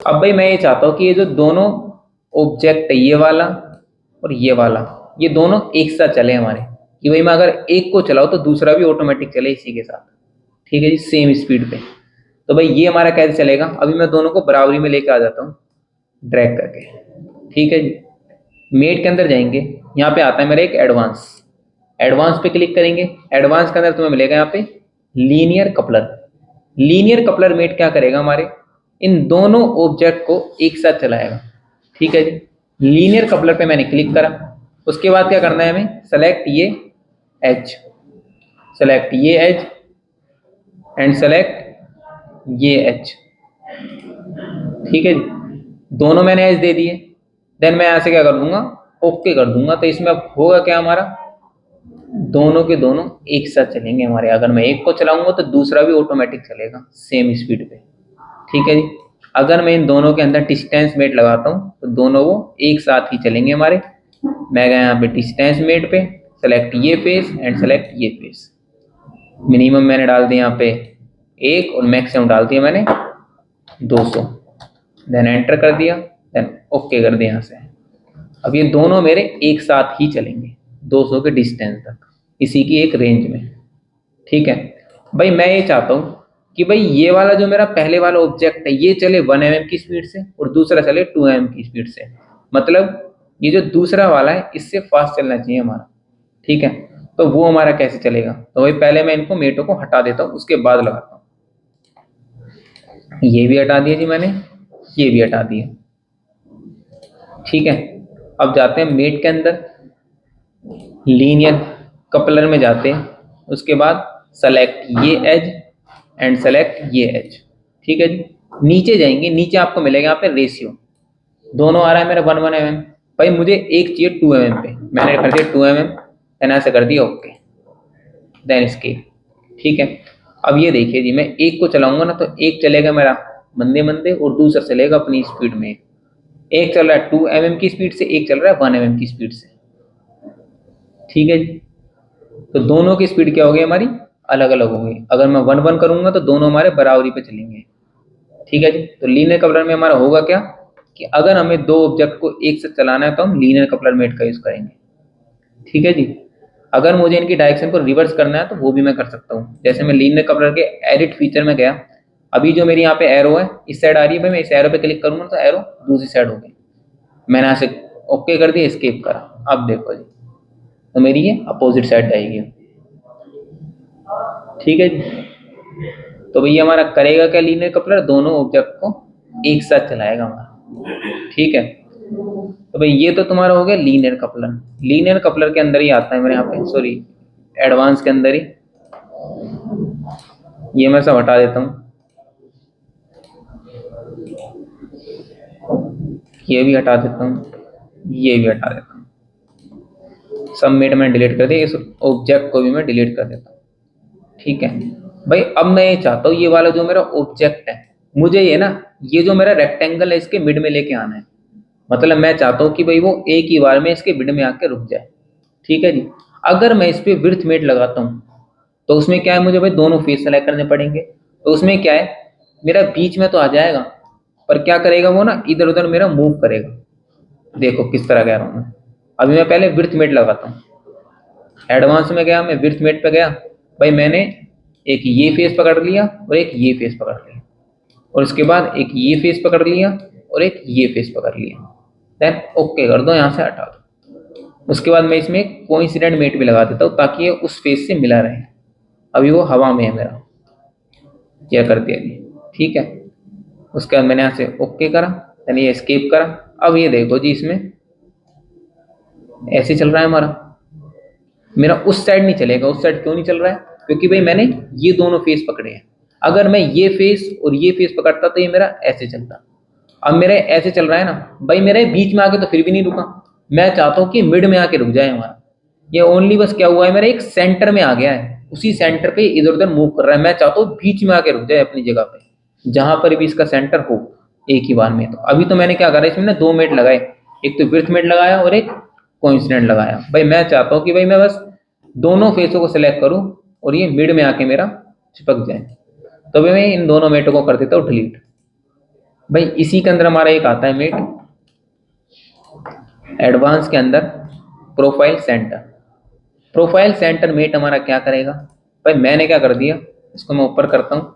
अब भाई मैं ये चाहता हूँ कि ये जो दोनों ऑब्जेक्ट है, ये वाला और ये वाला, ये दोनों एक साथ चले हमारे, कि भाई मैं अगर एक को चलाऊं तो दूसरा भी ऑटोमेटिक चले इसी के साथ। ठीक है जी, सेम स्पीड पे। तो भाई ये हमारा कैसे चलेगा, अभी मैं दोनों को बराबरी में लेके आ जाता हूँ ड्रैग करके। ठीक है जी, मेट के अंदर जाएंगे, यहाँ पे आता है मेरा एक एडवांस, एडवांस पे क्लिक करेंगे। एडवांस के अंदर तुम्हें मिलेगा यहाँ पे linear coupler. Linear coupler mate क्या करेगा, हमारे इन दोनों ऑब्जेक्ट को एक साथ चलाएगा। ठीक है जी, लीनियर कपलर पे मैंने क्लिक करा। उसके बाद क्या करना है हमें, सेलेक्ट ये एज, सेलेक्ट ये एज एंड सेलेक्ट ये एज। ठीक है जी, दोनों मैंने एज दे दिए। देन मैं यहाँ से क्या कर दूंगा, ओके कर दूंगा। तो इसमें अब होगा क्या, हमारा दोनों के दोनों एक साथ चलेंगे हमारे। अगर मैं एक को चलाऊंगा तो दूसरा भी ऑटोमेटिक चलेगा सेम स्पीड पे। ठीक है जी, अगर मैं इन दोनों के अंदर डिस्टेंस मेट लगाता हूँ तो दोनों वो एक साथ ही चलेंगे हमारे। मैं गया यहाँ पे डिस्टेंस मेट पे, सेलेक्ट ये फेस एंड सेलेक्ट ये फेस। मिनिमम मैंने डाल दिया यहाँ पे 1 और मैक्सिमम डाल दिया मैंने 200। देन एंटर कर दिया, देन ओके कर दिया यहाँ से। अब ये दोनों मेरे एक साथ ही चलेंगे 200 के डिस्टेंस तक, इसी की एक रेंज में। ठीक है भाई, मैं ये चाहता हूँ कि भाई ये वाला जो मेरा पहले वाला ऑब्जेक्ट है ये चले 1 mm की स्पीड से और दूसरा चले 2 mm की स्पीड से। मतलब ये जो दूसरा वाला है इससे फास्ट चलना चाहिए हमारा। ठीक है, तो वो हमारा कैसे चलेगा, तो भाई पहले मैं इनको मेटों को हटा देता हूँ, उसके बाद लगाता हूँ। ये भी हटा दिया जी मैंने, ये भी हटा दिया। ठीक है, अब जाते हैं मेट के अंदर, लीनियर कपलर में जाते हैं। उसके बाद सेलेक्ट ये एज एंड सेलेक्ट ये एज। ठीक है जी, नीचे जाएंगे, नीचे आपको मिलेगा यहाँ पे रेशियो, दोनों आ रहा है मेरा 1 1 mm। भाई मुझे एक चाहिए 2 mm पे, मैंने कर दिया 2 mm, देन ऐसे कर दिया ओके, देन एस्केप। ठीक है, अब ये देखिए जी, मैं एक को चलाऊंगा ना तो एक चलेगा मेरा मंदे मंदे और दूसरा चलेगा अपनी स्पीड में। एक चल रहा है 2 mm की स्पीड से, एक चल रहा है 1 mm की स्पीड से। ठीक है जी, तो दोनों की स्पीड क्या हो गई हमारी, अलग अलग हो गई। अगर मैं 1 1 करूंगा तो दोनों हमारे बराबरी पे चलेंगे। ठीक है जी, तो लीनियर कपलर में हमारा होगा क्या कि अगर हमें दो ऑब्जेक्ट को एक साथ चलाना है तो हम लीनियर कपलर मेट का यूज करेंगे। ठीक है जी, अगर मुझे इनकी डायरेक्शन को रिवर्स करना है तो वो भी मैं कर सकता हूँ। जैसे मैं लीनियर कपलर के एडिट फीचर में गया, अभी जो मेरी यहाँ पे एरो है इस साइड आ रही है, भाई मैं इस एरो पे क्लिक करूंगा तो एरो दूसरी साइड हो गई। मैंने यहाँ से ओके कर दिया, एस्केप करा, अब देखो जी तो मेरी ये अपोजिट साइड जाएगी। ठीक है जी, तो भैया हमारा करेगा क्या, लीनियर कपलर दोनों ऑब्जेक्ट को एक साथ चलाएगा हमारा। ठीक है, तो भाई ये तो तुम्हारा हो गया लीनियर कपलर। लीनियर कपलर के अंदर ही आता है मेरे यहाँ पे, सॉरी एडवांस के अंदर ही, ये मैं सब हटा देता हूँ, ये भी हटा देता हूँ, ये भी हटा देता हूँ, सब मेट में डिलीट कर दिया, इस ऑब्जेक्ट को भी मैं डिलीट कर देता हूँ। ठीक है भाई, अब मैं ये चाहता हूँ ये वाला जो मेरा ऑब्जेक्ट है, मुझे ये ना, ये जो मेरा रेक्टेंगल है इसके मिड में लेके आना है। मतलब मैं चाहता हूँ कि भाई वो एक ही बार में इसके मिड में आके रुक जाए। ठीक है जी, अगर मैं इस पे विड्थ मेट लगाता हूँ तो उसमें क्या है, मुझे भाई दोनों फेस सेलेक्ट करने पड़ेंगे। तो उसमें क्या है, मेरा बीच में तो आ जाएगा पर क्या करेगा वो ना, इधर उधर मेरा मूव करेगा। देखो किस तरह कह रहा हूँ मैं, अभी मैं पहले विड्थ मेट लगाता हूँ, एडवांस में गया, मैं विड्थ मेट पे गया, भाई मैंने एक ये फेस पकड़ लिया और एक ये फेस पकड़ लिया, और उसके बाद एक ये फेस पकड़ लिया और एक ये फेस पकड़ लिया, देन ओके कर दो, यहाँ से हटा दो। उसके बाद मैं इसमें एक कोइंसिडेंट मेट भी लगा देता हूँ ताकि ये उस फेस से मिला रहे। अभी वो हवा में है मेरा, क्या कर दिया जी। ठीक है, उसके बाद मैंने यहाँ से ओके करा, यानी ये एस्केप करा। अब ये देखो जी, इसमें ऐसे चल रहा है हमारा, मेरा उस साइड नहीं चलेगा। उस साइड क्यों नहीं चल रहा है, क्योंकि भाई मैंने ये दोनों फेस पकड़े हैं। अगर मैं ये फेस और ये फेस पकड़ता तो ये मेरा ऐसे चलता। अब मेरा ऐसे चल रहा है ना, भाई मेरे बीच में आके तो फिर भी नहीं रुका। मैं चाहता हूँ कि मिड में आके रुक जाए हमारा। ये ओनली बस क्या हुआ है, मेरा एक सेंटर में आ गया है, उसी सेंटर पे इधर उधर मूव कर रहा है। मैं चाहता हूँ बीच में आके रुक जाए अपनी जगह पे, जहां पर भी इसका सेंटर हो एक ही बार में। तो अभी तो मैंने क्या करा, इसमें ना 2 मेट लगाए, एक तो विड्थ मेट लगाया और एक कोइंसिडेंट लगाया। भाई मैं चाहता हूँ कि भाई मैं बस दोनों फेसों को सिलेक्ट करूँ और ये मिड में आके मेरा चिपक जाए। तो भाई मैं इन दोनों मेटों को कर देता हूँ डिलीट। भाई इसी के अंदर हमारा एक आता है मेट, एडवांस के अंदर profile centre. Profile centre mate हमारा क्या करेगा, भाई मैंने क्या कर दिया, इसको मैं ऊपर करता हूँ,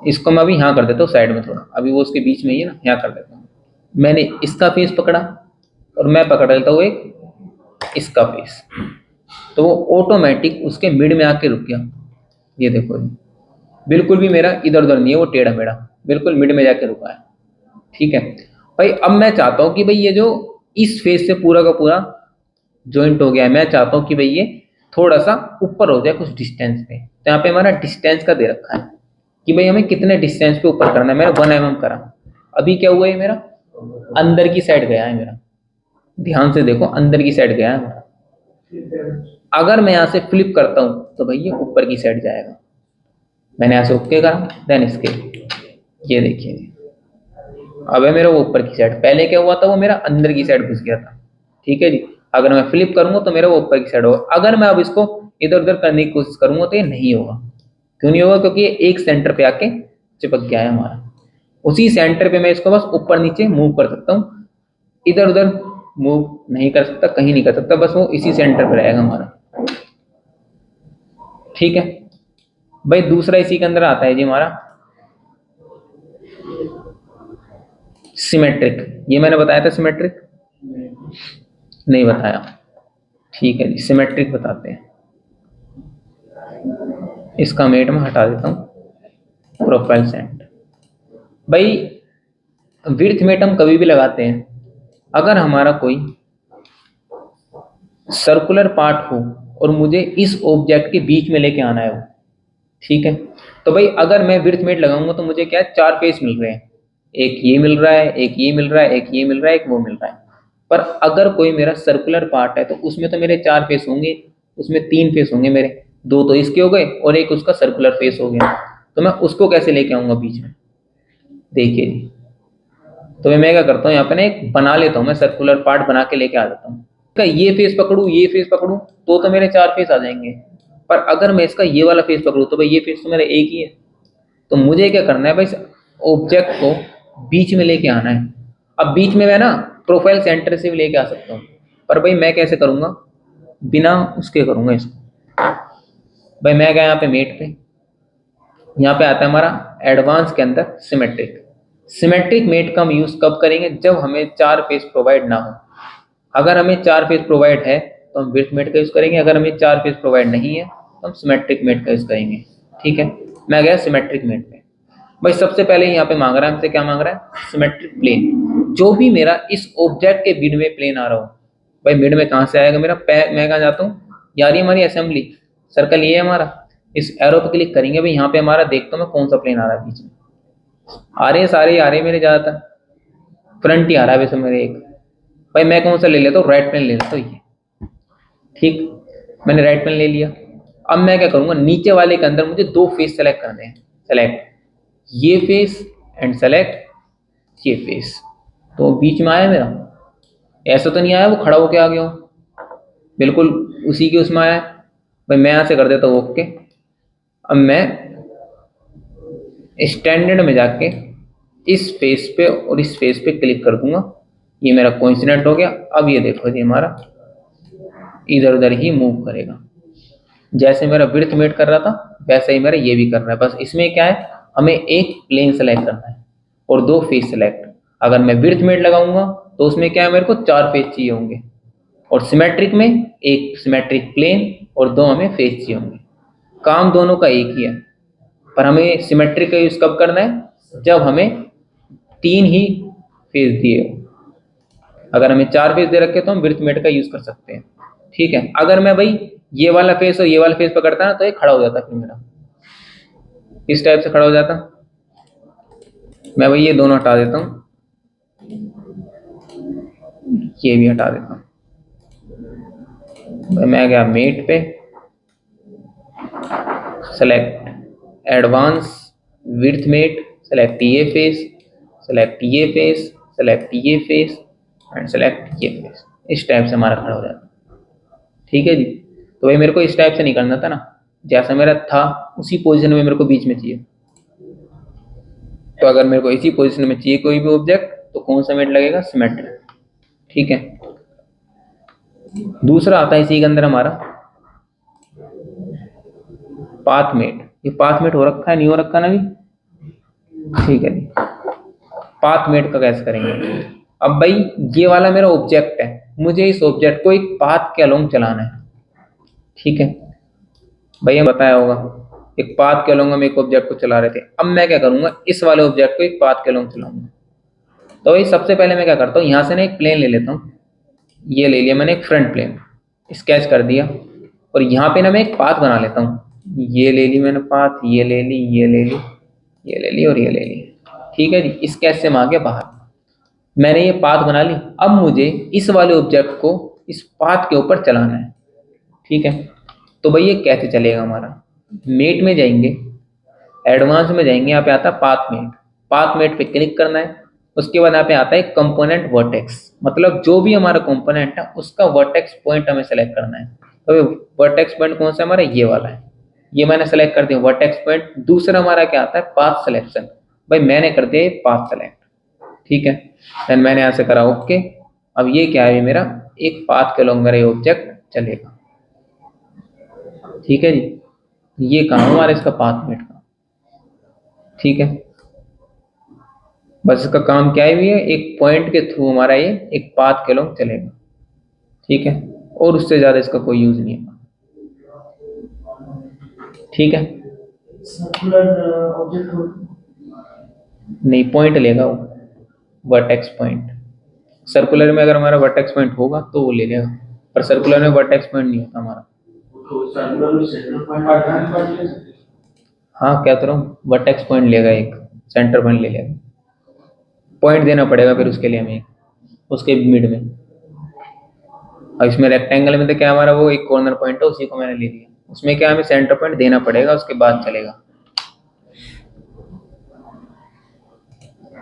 इसको मैं अभी यहाँ कर देता हूँ साइड में थोड़ा, अभी वो उसके बीच में ही है ना, यहाँ कर देता हूँ। मैंने इसका फेस पकड़ा और मैं पकड़ लेता हूँ एक इसका फेस, तो वो ऑटोमेटिक उसके मिड में आके रुक गया। ये देखो जी, बिल्कुल भी मेरा इधर उधर नहीं है, वो टेढ़ा मेढ़ा बिल्कुल मिड में जाके रुका है। ठीक है भाई, अब मैं चाहता हूँ कि भाई ये जो इस फेस से पूरा का पूरा ज्वाइंट हो गया है, मैं चाहता हूँ कि भाई ये थोड़ा सा ऊपर हो जाए कुछ डिस्टेंस पे। तो यहाँ पे हमारा डिस्टेंस का दे रखा है कि भाई हमें कितने डिस्टेंस पे ऊपर करना है। मैंने 1 mm करा, अभी क्या हुआ है मेरा, अंदर की साइड गया है मेरा, ध्यान से देखो अंदर की साइड गया है मेरा। अगर मैं यहाँ से फ्लिप करता हूँ तो भाई ये ऊपर की साइड जाएगा। मैंने यहाँ से ओके करा, देन इसके, ये देखिए अब है मेरा वो ऊपर की साइड, पहले क्या हुआ था, वो मेरा अंदर की साइड घुस गया था। ठीक है जी, अगर मैं फ्लिप करूंगा तो मेरा वो ऊपर की साइड होगा। अगर मैं अब इसको इधर उधर करने की कोशिश करूंगा तो ये नहीं होगा। क्यों नहीं होगा, क्योंकि ये एक सेंटर पे आके चिपक गया है हमारा। उसी सेंटर पे मैं इसको बस ऊपर नीचे मूव कर सकता हूँ, इधर उधर मूव नहीं कर सकता, कहीं नहीं कर सकता, बस वो इसी सेंटर पे रहेगा हमारा। ठीक है भाई, दूसरा इसी के अंदर आता है जी हमारा सिमेट्रिक। ये मैंने बताया था सिमेट्रिक, नहीं बताया। ठीक है जी, सिमेट्रिक बताते हैं। इसका मेट मैं हटा देता हूँ, प्रोफाइल सेंटर। भाई विड्थ मेट हम कभी भी लगाते हैं अगर हमारा कोई सर्कुलर पार्ट हो और मुझे इस ऑब्जेक्ट के बीच में लेके आना है वो। ठीक है, तो भाई अगर मैं विड्थ मेट लगाऊंगा तो मुझे क्या है, 4 फेस मिल रहे हैं, एक ये मिल रहा है, एक ये मिल रहा है, एक ये मिल रहा है, एक वो मिल रहा है। पर अगर कोई मेरा सर्कुलर पार्ट है तो उसमें तो मेरे 4 फेस होंगे, उसमें 3 फेस होंगे मेरे, दो तो इसके हो गए और एक उसका सर्कुलर फेस हो गया। तो मैं उसको कैसे लेके आऊंगा बीच में, देखिए जी। तो मैं क्या करता हूँ, यहाँ पे ना एक बना लेता हूँ, मैं सर्कुलर पार्ट बना के लेके आ जाता हूँ। ये फेस पकड़ू, ये फेस पकड़ू, तो मेरे 4 फेस आ जाएंगे। पर अगर मैं इसका ये वाला फेस पकड़ू तो भाई ये फेस तो मेरा एक ही है। तो मुझे क्या करना है भाई, ऑब्जेक्ट को बीच में लेके आना है। अब बीच में मैं ना प्रोफाइल सेंटर से भी लेके आ सकता हूँ, पर भाई मैं कैसे करूंगा, बिना उसके करूंगा इसको। भाई मैं गया यहाँ पे मेट पे, यहाँ पे आता है हमारा एडवांस के अंदर सिमेट्रिक। सिमेट्रिक मेट का हम यूज कब करेंगे, जब हमें 4 फेस प्रोवाइड ना हो। अगर हमें 4 फेस प्रोवाइड है तो हम विड्थ मेट का यूज करेंगे, अगर हमें 4 फेस प्रोवाइड नहीं है तो हम सिमेट्रिक मेट का यूज करेंगे। ठीक है, मैं गया सिमेट्रिक मेट पे। भाई सबसे पहले यहाँ पे मांग रहा है हमसे, क्या मांग रहा है, सिमेट्रिक प्लेन। जो भी मेरा इस ऑब्जेक्ट के मिड में प्लेन आ रहा हो, भाई मिड में कहाँ से आएगा मेरा, मैं कहाँ जाता हूँ यार, ये हमारी असेंबली सर्कल ये है हमारा। इस एरो पे क्लिक करेंगे, भाई यहाँ पे हमारा देखता हूँ मैं कौन सा प्लेन आ रहा है बीच में। आ रहे हैं सारे ही आ रहे हैं मेरे, ज्यादातर फ्रंट ही आ रहा है वैसे मेरे एक। भाई मैं कौन सा ले लेता हूँ, राइट प्लेन ले लेता हूँ ये। ठीक, मैंने राइट प्लेन ले लिया। अब मैं क्या करूंगा, नीचे वाले के अंदर मुझे 2 फेस सेलेक्ट करने हैं। सेलेक्ट ये फेस एंड सेलेक्ट ये फेस। तो बीच में आया मेरा, ऐसा तो नहीं आया वो खड़ा होके आ गया हो, बिल्कुल उसी के उसमें आया। भाई मैं यहां से कर देता हूँ ओके। अब मैं स्टैंडर्ड में जाके इस फेस पे और इस फेस पे क्लिक कर दूंगा, ये मेरा कोइंसिडेंट हो गया। अब ये देखो जी हमारा इधर उधर ही मूव करेगा, जैसे मेरा विड्थ मेट कर रहा था वैसे ही मेरा ये भी कर रहा है। बस इसमें क्या है, हमें एक प्लेन सेलेक्ट करना है और 2 फेस सेलेक्ट। अगर मैं विड्थ मेट लगाऊंगा तो उसमें क्या है, मेरे को 4 फेस चाहिए होंगे, और सिमेट्रिक में एक सिमेट्रिक प्लेन और 2 हमें फेस चाहिए होंगे। काम दोनों का एक ही है, पर हमें सिमेट्रिक का यूज कब करना है, जब हमें 3 ही फेस दिए हो। अगर हमें 4 फेस दे रखे तो हम विड्थ मेट का यूज कर सकते हैं। ठीक है, अगर मैं भाई ये वाला फेस और ये वाला फेस पकड़ता ना तो ये खड़ा हो जाता, फिर मेरा इस टाइप से खड़ा हो जाता। मैं भाई ये दोनों हटा देता हूँ, ये भी हटा देता हूँ। मैं गया मेट पे, select advance width mate, select ये फेस, सेलेक्ट ये फेस, सेलेक्ट ये फेस एंड सेलेक्ट ये फेस। इस टाइप से हमारा खड़ा हो जाता। ठीक है जी, तो भाई मेरे को इस टाइप से नहीं करना था ना, जैसा मेरा था उसी पोजीशन में मेरे को बीच में चाहिए। तो अगर मेरे को इसी पोजीशन में चाहिए कोई भी ऑब्जेक्ट तो कौन सा मेट लगेगा, सिमेट्रिक। ठीक है। दूसरा आता है इसी के अंदर हमारा पाथ मेट। ये पाथ मेट हो रखा है, नहीं हो रखा ना अभी? ठीक है जी। पाथ मेट का कैसे करेंगे? अब भाई ये वाला मेरा ऑब्जेक्ट है, मुझे इस ऑब्जेक्ट को एक पाथ के अलोंग चलाना है। ठीक है, भैया बताया होगा एक पाथ के अलोंग हम एक ऑब्जेक्ट को चला रहे थे। अब मैं क्या करूंगा, इस वाले ऑब्जेक्ट को एक पाथ के अलोंग चलाऊंगा। तो भाई सबसे पहले मैं क्या करता हूँ, यहां से ना एक प्लेन ले लेता हूँ। ये ले लिया मैंने एक फ्रंट प्लेन, स्केच कर दिया। और यहाँ पे ना मैं एक पाथ बना लेता हूँ। ये ले ली मैंने पाथ, ये ले ली, ये ले ली, ये ले ली और ये ले ली। ठीक है जी, स्केच से मार के बाहर मैंने ये पाथ बना ली। अब मुझे इस वाले ऑब्जेक्ट को इस पाथ के ऊपर चलाना है। ठीक है, तो भाई ये कैसे चलेगा हमारा, मेट में जाएंगे, एडवांस में जाएंगे, यहाँ पे आता है पाथ मेट। पाथ मेट पे क्लिक करना है। उसके बाद यहाँ पे आता है कंपोनेंट वर्टेक्स, मतलब जो भी हमारा कंपोनेंट है उसका वर्टेक्स पॉइंट हमें सेलेक्ट करना है। तो वर्टेक्स पॉइंट कौन सा हमारा, ये वाला है। ये मैंने सेलेक्ट कर दिया वर्टेक्स पॉइंट। दूसरा हमारा क्या आता है, पाथ सिलेक्शन। भाई मैंने कर दिया पाथ सेलेक्ट। ठीक है, देन मैंने यहाँ से करा ओके। अब ये क्या है, मेरा एक पाथ के लॉन्ग मेरा ये ऑब्जेक्ट चलेगा। ठीक है जी, ये काम हमारा इसका पाथ मेट का। ठीक है, बस इसका काम क्या है भैया, एक पॉइंट के थ्रू हमारा ये एक पाथ के लॉन्ग चलेगा। ठीक है, और उससे ज्यादा इसका कोई यूज नहीं है। ठीक है, सर्कुलर ऑब्जेक्ट नहीं, पॉइंट लेगा वो, वर्टेक्स पॉइंट। सर्कुलर में अगर हमारा वर्टेक्स पॉइंट होगा तो वो ले लेगा, पर सर्कुलर में वर्टेक्स पॉइंट नहीं होता हमारा। तो सर्कुलर में सेंटर पॉइंट, हाँ क्या तो रहा, वर्टेक्स पॉइंट लेगा, एक सेंटर पॉइंट ले लेगा। पॉइंट देना पड़ेगा फिर उसके लिए हमें उसके मिड में। और इसमें रेक्टेंगल में तो क्या हमारा वो एक कॉर्नर पॉइंट है, उसी को मैंने ले लिया। उसमें क्या हमें सेंटर पॉइंट देना पड़ेगा, उसके बाद चलेगा।